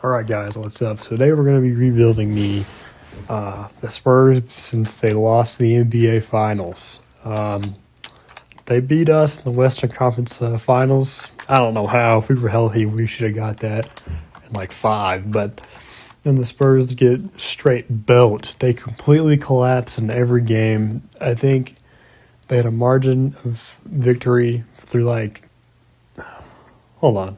Alright guys, what's up? So today we're going to be rebuilding the Spurs since they lost the NBA Finals. They beat us in the Western Conference Finals. I don't know how. If we were healthy, we should have got that in like 5. But then the Spurs get straight built. They completely collapse in every game. I think they had a margin of victory through hold on.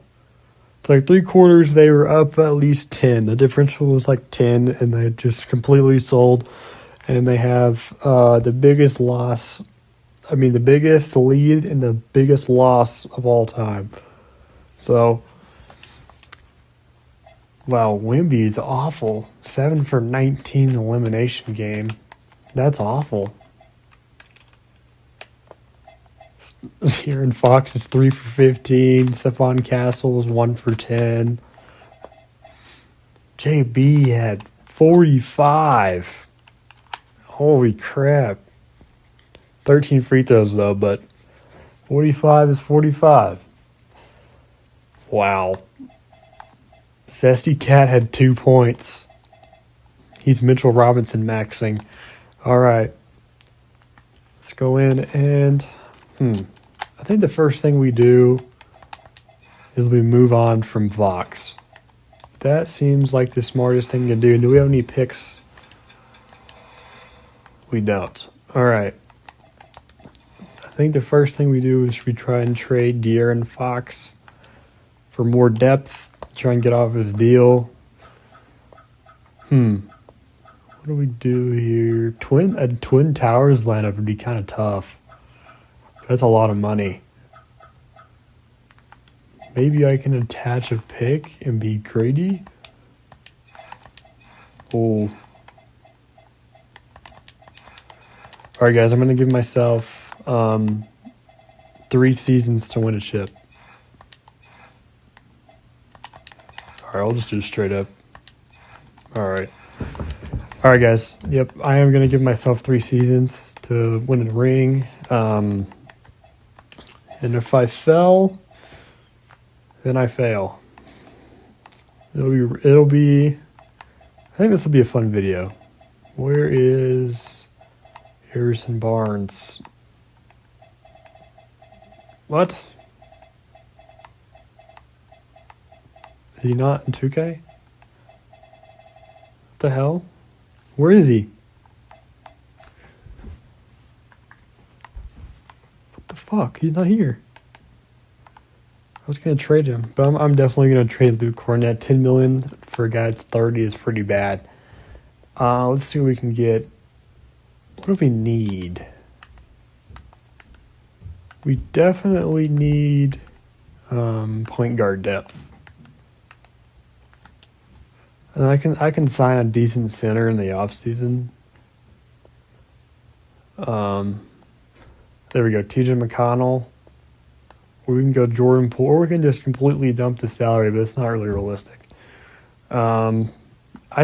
It's like 3 quarters, they were up at least 10. The differential was like 10, and they just completely sold. And they have the biggest the biggest lead and the biggest loss of all time. So, wow, Wemby is awful. 7 for 19 elimination game. That's awful. Aaron Fox is 3 for 15. Stephon Castle was 1 for 10. JB had 45. Holy crap. 13 free throws though, but 45 is 45. Wow. Zesty Cat had 2 points. He's Mitchell Robinson maxing. Alright. Let's go in and I think the first thing we do is we move on from Vox. That seems like the smartest thing to do. Do we have any picks? We don't. Alright. I think the first thing we do is we try and trade De'Aaron Fox for more depth. Try and get off his deal. What do we do here? A Twin Towers lineup would be kind of tough. That's a lot of money. Maybe I can attach a pick and be greedy. Oh. Alright guys, I'm going to give myself 3 seasons to win a chip. Alright, I'll just do it straight up. Alright. Alright guys, yep, I am going to give myself 3 seasons to win a ring. And if I fell, then I fail. It'll be I think this will be a fun video. Where is Harrison Barnes? What? Is he not in 2K? What the hell? Where is he? What the fuck? He's not here. I was going to trade him, but I'm definitely going to trade Luke Cornett. $10 million for a guy that's 30 is pretty bad. Let's see what we can get. What do we need? We definitely need point guard depth. And I can sign a decent center in the offseason. There we go, TJ McConnell. Or we can go Jordan Poole, or we can just completely dump the salary, but it's not really realistic. I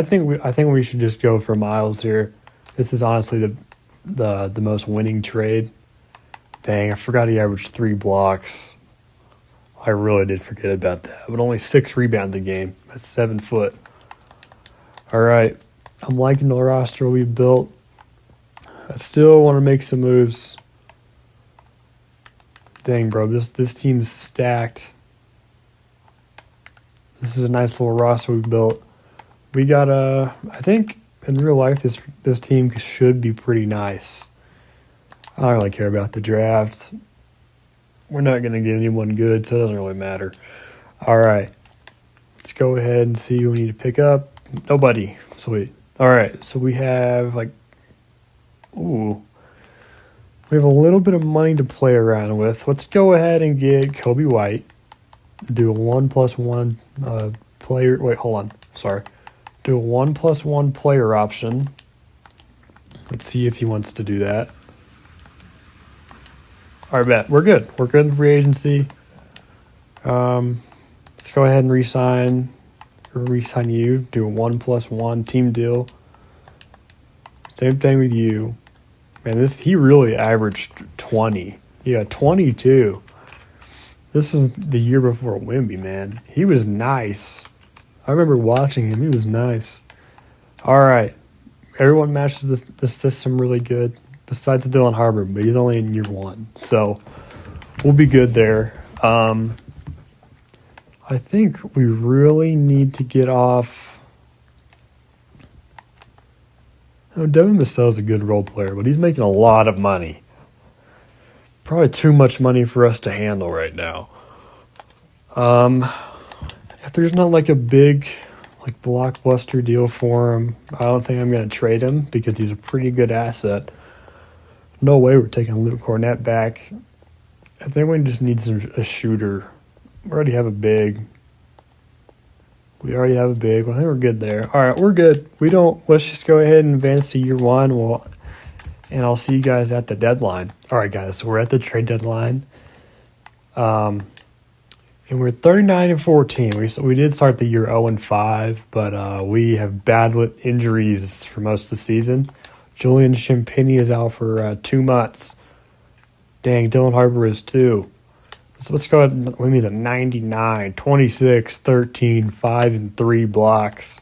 think we should just go for Miles here. This is honestly the most winning trade. Dang, I forgot he averaged 3 blocks. I really did forget about that. But only 6 rebounds a game. That's 7 foot. All right, I'm liking the roster we built. I still want to make some moves. Dang, bro, this team's stacked. This is a nice little roster we built. We got I think in real life this team should be pretty nice. I don't really care about the draft. We're not going to get anyone good, so it doesn't really matter. All right, let's go ahead and see who we need to pick up. Nobody. Sweet. All right, so we have we have a little bit of money to play around with. Let's go ahead and get Kobe White. Do a 1+1 player. Wait, hold on. Sorry. Do a 1+1 player option. Let's see if he wants to do that. All right, bet. We're good. We're good in free agency. Let's go ahead and re-sign you. Do a 1+1 team deal. Same thing with you. Man, he really averaged 20. Yeah, 22. This is the year before Wemby, man. He was nice. I remember watching him. He was nice. All right. Everyone matches the system really good, besides Dylan Harbour, but he's only in year one. So we'll be good there. I think we really need to get off. Oh, Devin Vassell's a good role player, but he's making a lot of money. Probably too much money for us to handle right now. If there's not like a big blockbuster deal for him, I don't think I'm going to trade him because he's a pretty good asset. No way we're taking Luke Cornett back. I think we just need a shooter. We already have a big. Well, I think we're good there. All right, we're good. Let's just go ahead and advance to year one. And I'll see you guys at the deadline. All right, guys, so we're at the trade deadline. And we're 39-14. We did start the year 0-5, but we have bad injuries for most of the season. Julian Champagny is out for 2 months. Dang, Dylan Harbour is too. So let's go ahead. We need a 99, 26, 13, 5 and 3 blocks,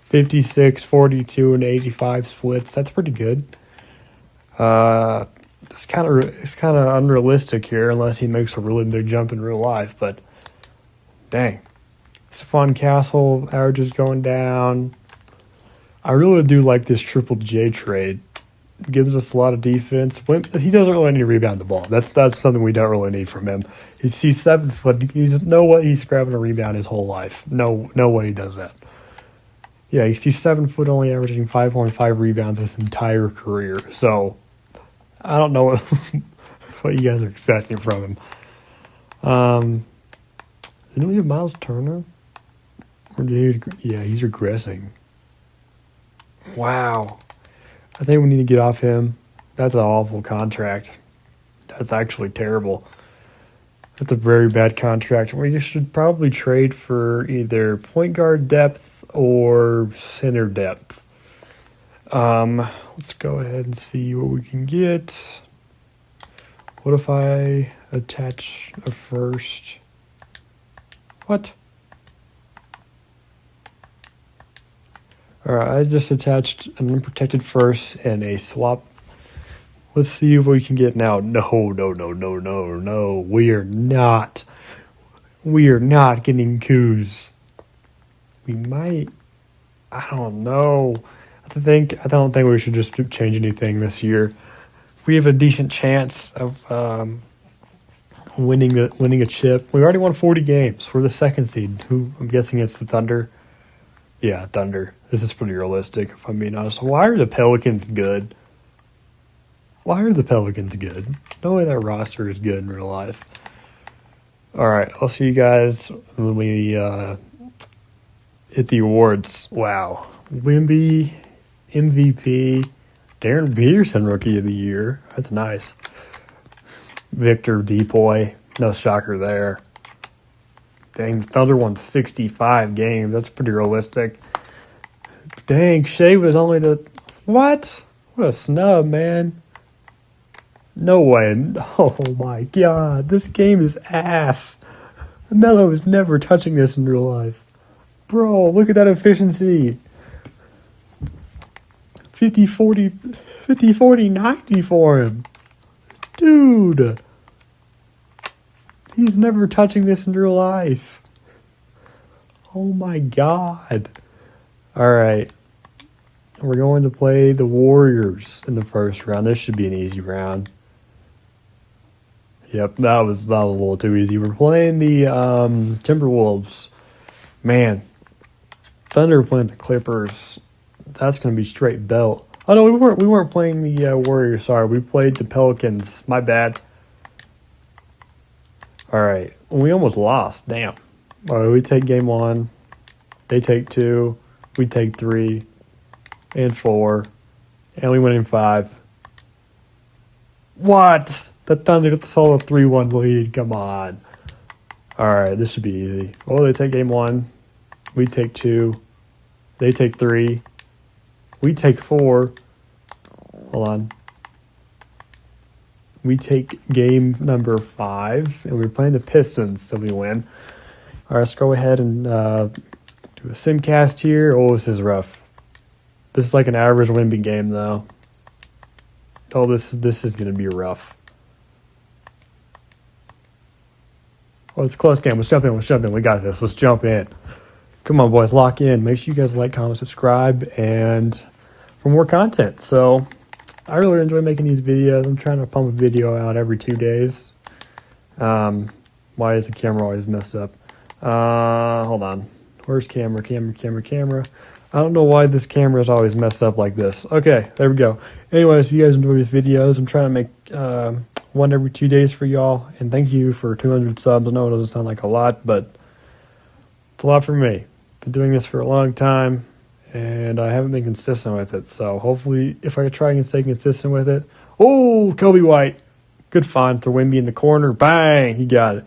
56, 42, and 85 splits. That's pretty good. It's kind of unrealistic here unless he makes a really big jump in real life. But dang, Stephon Castle averages going down. I really do like this Triple J trade. Gives us a lot of defense. He doesn't really need to rebound the ball. That's something we don't really need from him. He's 7 foot. He's no way he's grabbing a rebound his whole life. No way he does that. Yeah, he's 7 foot, only averaging 5.5 rebounds his entire career. So I don't know what you guys are expecting from him. Didn't we have Miles Turner? He's regressing. Wow. I think we need to get off him. That's an awful contract. That's actually terrible. That's a very bad contract. We should probably trade for either point guard depth or center depth. Let's go ahead and see what we can get. What if I attach a first? What? All right, I just attached an unprotected first and a swap. Let's see what we can get now. No. We are not getting Kuz. We might. I don't know. I don't think we should just change anything this year. We have a decent chance of winning a chip. We already won 40 games. We're the second seed. I'm guessing it's the Thunder. Yeah, Thunder. This is pretty realistic, if I'm being honest. Why are the Pelicans good? No way that roster is good in real life. All right, I'll see you guys when we hit the awards. Wow. Wemby, MVP, Darren Peterson, Rookie of the Year. That's nice. Victor Depoy. No shocker there. Dang, the Thunder won 65 games. That's pretty realistic. Dang, Shea was only the... What? What a snub, man. No way. Oh, my God. This game is ass. Melo is never touching this in real life. Bro, look at that efficiency. 50-40, 90 for him. Dude. He's never touching this in real life. Oh my God. All right. We're going to play the Warriors in the first round. This should be an easy round. Yep, that was a little too easy. We're playing the Timberwolves. Man, Thunder playing the Clippers. That's going to be straight belt. Oh, no, we weren't playing the Warriors. Sorry, we played the Pelicans. My bad. All right. We almost lost. Damn. All right, we take game 1. They take 2. We take 3 and 4. And we win in 5. What? The Thunder get the solo 3-1 lead. Come on. All right, this should be easy. Oh, they take game 1. We take 2. They take 3. We take 4. Hold on. We take game number 5, and we're playing the Pistons, so we win. All right, let's go ahead and do Do a simcast here. Oh, this is rough. This is like an average Wemby game, though. Oh, this is going to be rough. Oh, it's a close game. Let's jump in. Let's jump in. We got this. Let's jump in. Come on, boys. Lock in. Make sure you guys like, comment, subscribe, and for more content. So I really enjoy making these videos. I'm trying to pump a video out every 2 days. Why is the camera always messed up? Hold on. Where's camera? I don't know why this camera is always messed up like this. Okay, there we go. Anyways, if you guys enjoy these videos, I'm trying to make one every 2 days for y'all. And thank you for 200 subs. I know it doesn't sound like a lot, but it's a lot for me. Been doing this for a long time, and I haven't been consistent with it. So hopefully, if I could try and stay consistent with it. Oh, Kobe White. Good find for Wemby in the corner. Bang! He got it.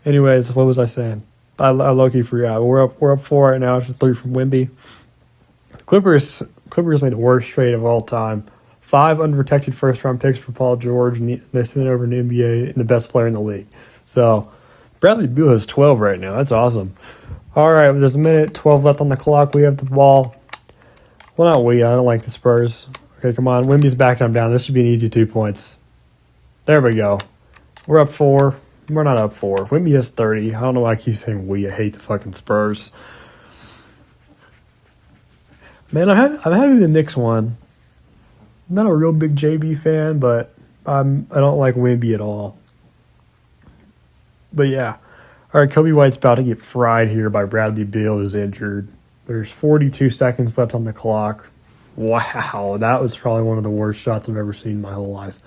Anyways, what was I saying? I low-key forgot. We're up 4 right now after 3 from Wemby. The Clippers made the worst trade of all time. 5 unprotected first-round picks for Paul George, and they sent it over to the NBA and the best player in the league. So Bradley Beal has 12 right now. That's awesome. All right, there's a minute 12 left on the clock. We have the ball. Well, not we. I don't like the Spurs. Okay, come on. Wemby's backing them down. This should be an easy 2 points. There we go. We're up 4. We're not up 4. Wemby has 30. I don't know why I keep saying we. I hate the fucking Spurs. Man, I'm having the Knicks one. I'm not a real big JB fan, but I don't like Wemby at all. But yeah. All right, Kobe White's about to get fried here by Bradley Beal, who's injured. There's 42 seconds left on the clock. Wow, that was probably one of the worst shots I've ever seen in my whole life.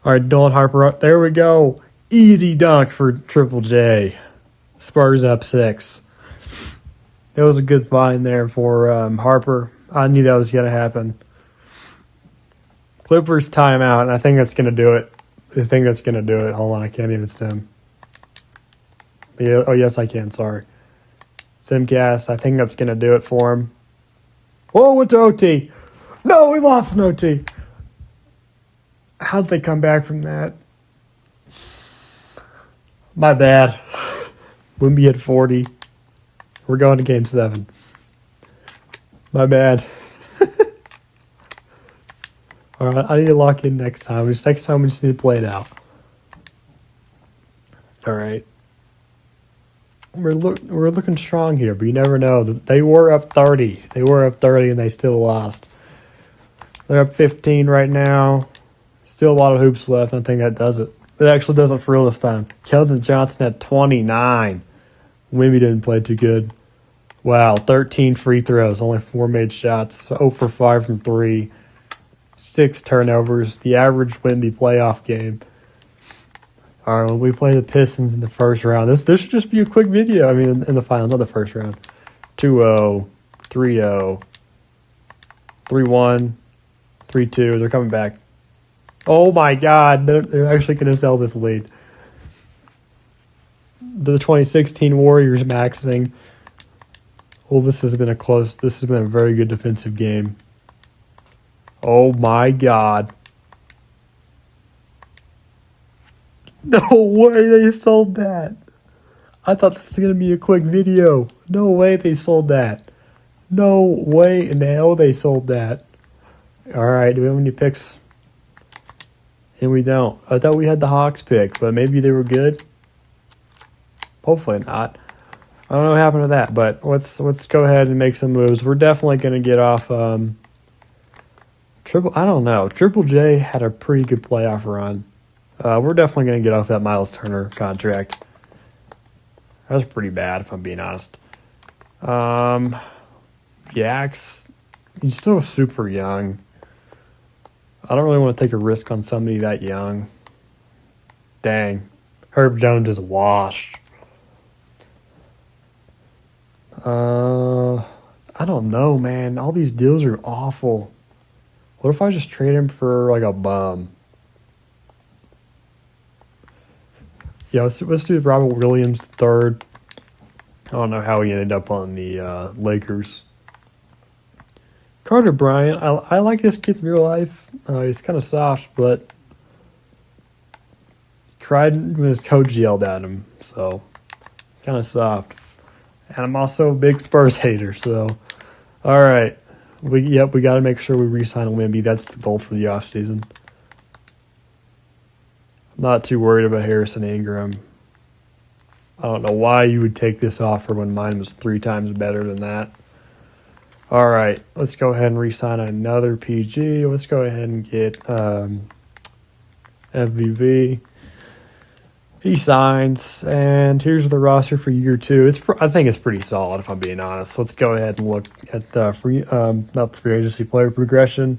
All right, Dylan Harper, there we go. Easy dunk for Triple J. Spurs up 6. That was a good find there for Harper. I knew that was going to happen. Clippers timeout, and I think that's going to do it. Hold on, I can't even sim. Yeah, oh, yes, I can. Sorry. Simcast, I think that's going to do it for him. Whoa, it's OT. No, we lost an OT. How'd they come back from that? My bad. Wemby at 40. We're going to game 7. My bad. All right, I need to lock in next time. Next time we just need to play it out. All right. We're looking strong here, but you never know. They were up 30. And they still lost. They're up 15 right now. Still a lot of hoops left. I think that does it. It actually doesn't for real this time. Keldon Johnson at 29. Wemby didn't play too good. Wow, 13 free throws. Only 4 made shots. 0 for 5 from 3. 6 turnovers. The average Wemby playoff game. All right, well, we play the Pistons in the first round. This should just be a quick video. I mean, in the finals, not the first round. 2-0, 3-0, 3-1, 3-2. They're coming back. Oh, my God. They're actually going to sell this lead. The 2016 Warriors maxing. Well, this has been a very good defensive game. Oh, my God. No way they sold that. I thought this was going to be a quick video. No way they sold that. No way in the hell they sold that. All right, do we have any picks? And we don't. I thought we had the Hawks pick, but maybe they were good. Hopefully not. I don't know what happened to that, but let's go ahead and make some moves. We're definitely going to get off Triple J had a pretty good playoff run. We're definitely going to get off that Miles Turner contract. That was pretty bad, if I'm being honest. Yax, he's still super young. I don't really want to take a risk on somebody that young. Dang. Herb Jones is washed. I don't know, man. All these deals are awful. What if I just trade him for like a bum? Yeah, let's do Robert Williams third. I don't know how he ended up on the Lakers. Carter Bryant, I like this kid in real life. He's kind of soft, but cried when his coach yelled at him, so kind of soft. And I'm also a big Spurs hater. So, all right. We got to make sure we re-sign Wemby. That's the goal for the offseason. I'm not too worried about Harrison Ingram. I don't know why you would take this offer when mine was 3 times better than that. All right, let's go ahead and re-sign another PG. Let's go ahead and get FVV. He signs, and here's the roster for year 2. I think it's pretty solid, if I'm being honest. Let's go ahead and look at the not the free agency player progression.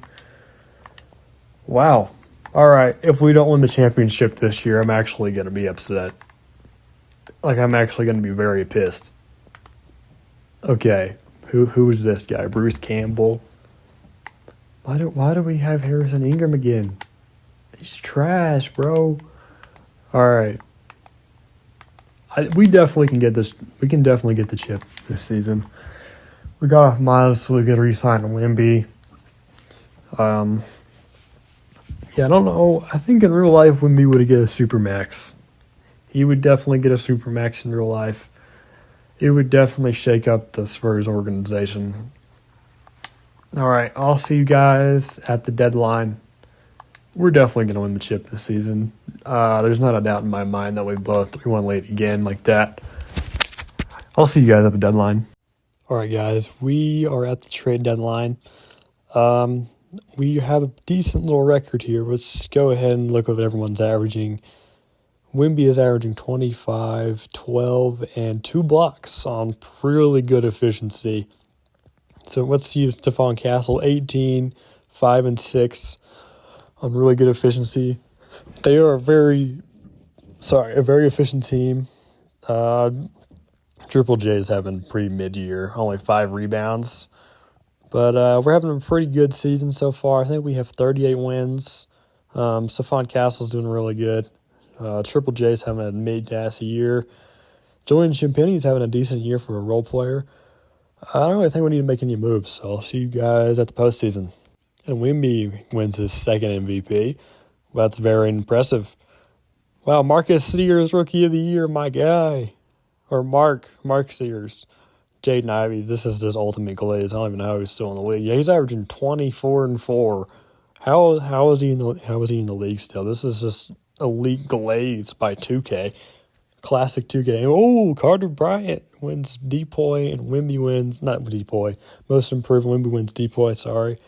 Wow. All right, if we don't win the championship this year, I'm actually going to be upset. I'm actually going to be very pissed. Okay, who is this guy? Bruce Campbell. Why do we have Harrison Ingram again? He's trash, bro. All right. We definitely can get this. We can definitely get the chip this season. We got off Miles, so we could re-sign Wemby. Yeah, I don't know. I think in real life, Wemby would get a supermax. He would definitely get a supermax in real life. It would definitely shake up the Spurs organization. All right, I'll see you guys at the deadline. We're definitely going to win the chip this season. There's not a doubt in my mind that we blow 3-1 lead again like that. I'll see you guys at the deadline. All right, guys, we are at the trade deadline. We have a decent little record here. Let's go ahead and look at what everyone's averaging. Wemby is averaging 25, 12, and 2 blocks on really good efficiency. So let's see Stephon Castle, 18, 5, and 6 on really good efficiency. They are a very efficient team. Triple J is having pretty mid-year, only 5 rebounds. But we're having a pretty good season so far. I think we have 38 wins. Stephon Castle's doing really good. Triple J's having a mid-ass year. Julian Champagne's having a decent year for a role player. I don't really think we need to make any moves, so I'll see you guys at the postseason. And Wemby wins his second MVP. Well, that's very impressive. Wow, Marcus Sears, Rookie of the Year, my guy. Or Mark Sears. Jaden Ivey, this is his ultimate glaze. I don't even know how he's still in the league. Yeah, he's averaging 24 and 4. How is he in the league still? This is just elite glaze by 2K. Classic 2K. Oh, Carter Bryant wins Depoy and Wemby wins, not Depoy, most improved. Wemby wins Depoy, sorry.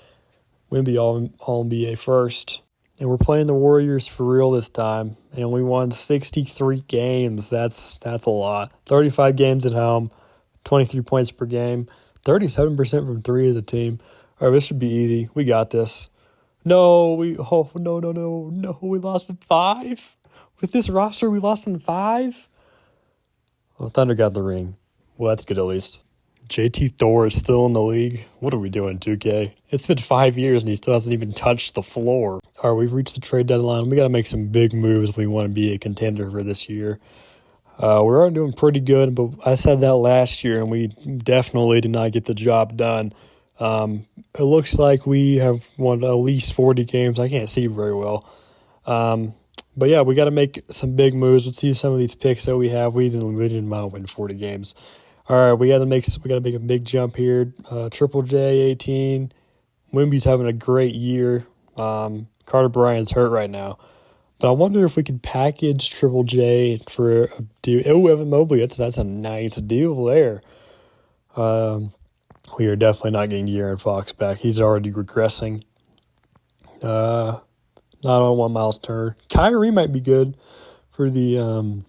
Wemby all NBA first. And we're playing the Warriors for real this time. And we won 63 games. That's a lot. 35 games at home, 23 points per game, 37% from 3 as a team. All right, this should be easy. We got this. No, we lost in 5? With this roster, we lost in 5? Well, Thunder got the ring. Well, that's good at least. JT Thor is still in the league. What are we doing, 2K? It's been 5 years and he still hasn't even touched the floor. All right, we've reached the trade deadline. We got to make some big moves if we want to be a contender for this year. We're already doing pretty good, but I said that last year and we definitely did not get the job done. It looks like we have won at least 40 games. I can't see very well. But yeah, we got to make some big moves. Let's see some of these picks that we have. We didn't win 40 games. All right, we got to make a big jump here. Triple J 18. Wemby's having a great year. Carter Bryant's hurt right now. But I wonder if we could package Triple J for a deal. Oh, Evan Mobley, that's a nice deal there. We are definitely not getting De'Aaron Fox back. He's already regressing. Not on one Miles Turner. Kyrie might be good for the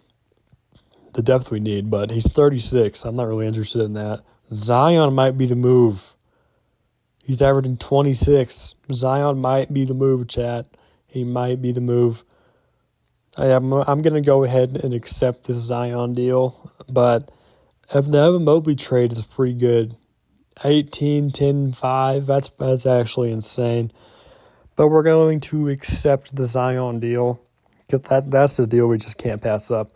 depth we need, but he's 36. I'm not really interested in that. Zion might be the move. He's averaging 26. Zion might be the move, chat. He might be the move. I'm going to go ahead and accept this Zion deal, but the Evan Mobley trade is pretty good. 18, 10, 5. That's actually insane. But we're going to accept the Zion deal because that's the deal we just can't pass up.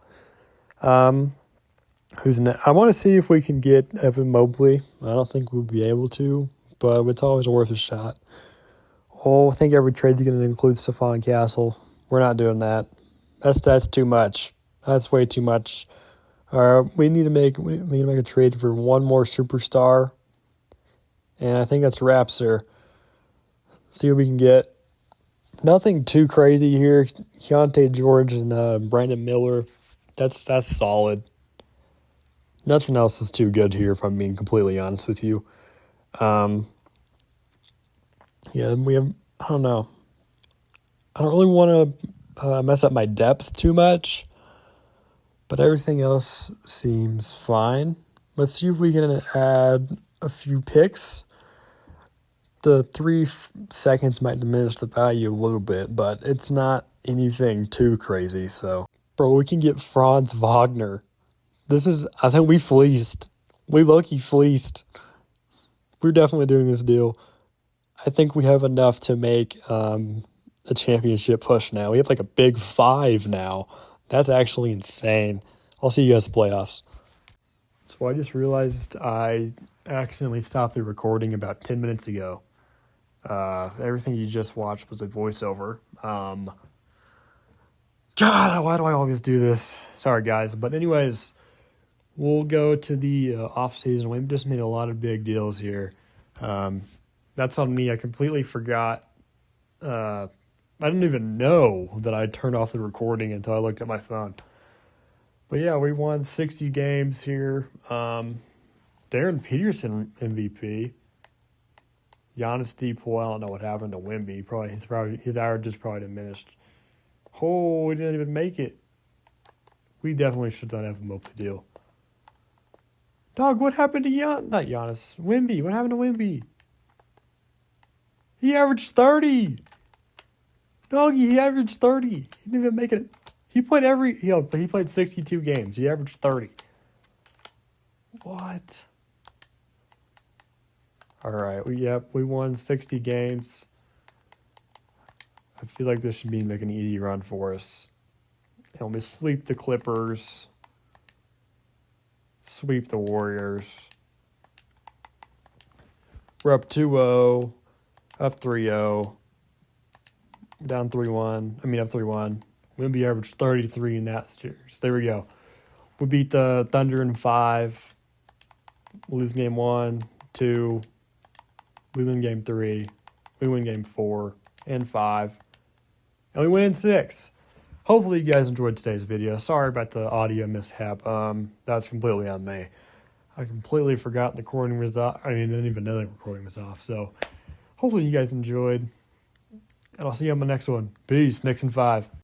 Who's next? I want to see if we can get Evan Mobley. I don't think we'll be able to, but it's always worth a shot. Oh, I think every trade's going to include Stephon Castle. We're not doing that. That's too much. That's way too much. We need to make a trade for one more superstar, and I think that's wraps there. See what we can get. Nothing too crazy here. Keontae George and Brandon Miller. That's solid. Nothing else is too good here, if I'm being completely honest with you. Yeah, we have. I don't know. I don't really want to mess up my depth too much, but everything else seems fine. Let's see if we can add a few picks. The 3 seconds might diminish the value a little bit, but it's not anything too crazy. So, bro, we can get Franz Wagner. I think we fleeced. We low-key fleeced. We're definitely doing this deal. I think we have enough to make a championship push now. We have like a big 5 now. That's actually insane. I'll see you guys in the playoffs. So I just realized I accidentally stopped the recording about 10 minutes ago. Everything you just watched was a voiceover. God, why do I always do this? Sorry, guys. But anyways, we'll go to the off-season. We've just made a lot of big deals here. That's on me. I completely forgot. I didn't even know that I turned off the recording until I looked at my phone. But yeah, we won 60 games here. Darren Peterson MVP. Giannis Depool, I don't know what happened to Wemby. His average is probably diminished. Oh, we didn't even make it. We definitely should not have him up the deal. Dog, what happened to not Giannis? Wemby. What happened to Wemby? He averaged 30. Doggy, he averaged 30. He didn't even make it. He played 62 games. He averaged 30. What? All right. We won 60 games. I feel like this should be like an easy run for us. And we sweep the Clippers. Sweep the Warriors. We're up 2-0. Up 3-0. Down 3-1. Up 3-1. Wemby averaged 33 in that series. There we go. We beat the Thunder in 5. We lose game 1, 2. We win game 3. We win game 4 and 5. And we win in 6. Hopefully you guys enjoyed today's video. Sorry about the audio mishap. That's completely on me. I completely forgot the recording was off. I didn't even know the recording was off. So hopefully you guys enjoyed. And I'll see you on the next one. Peace. Knicks in 5.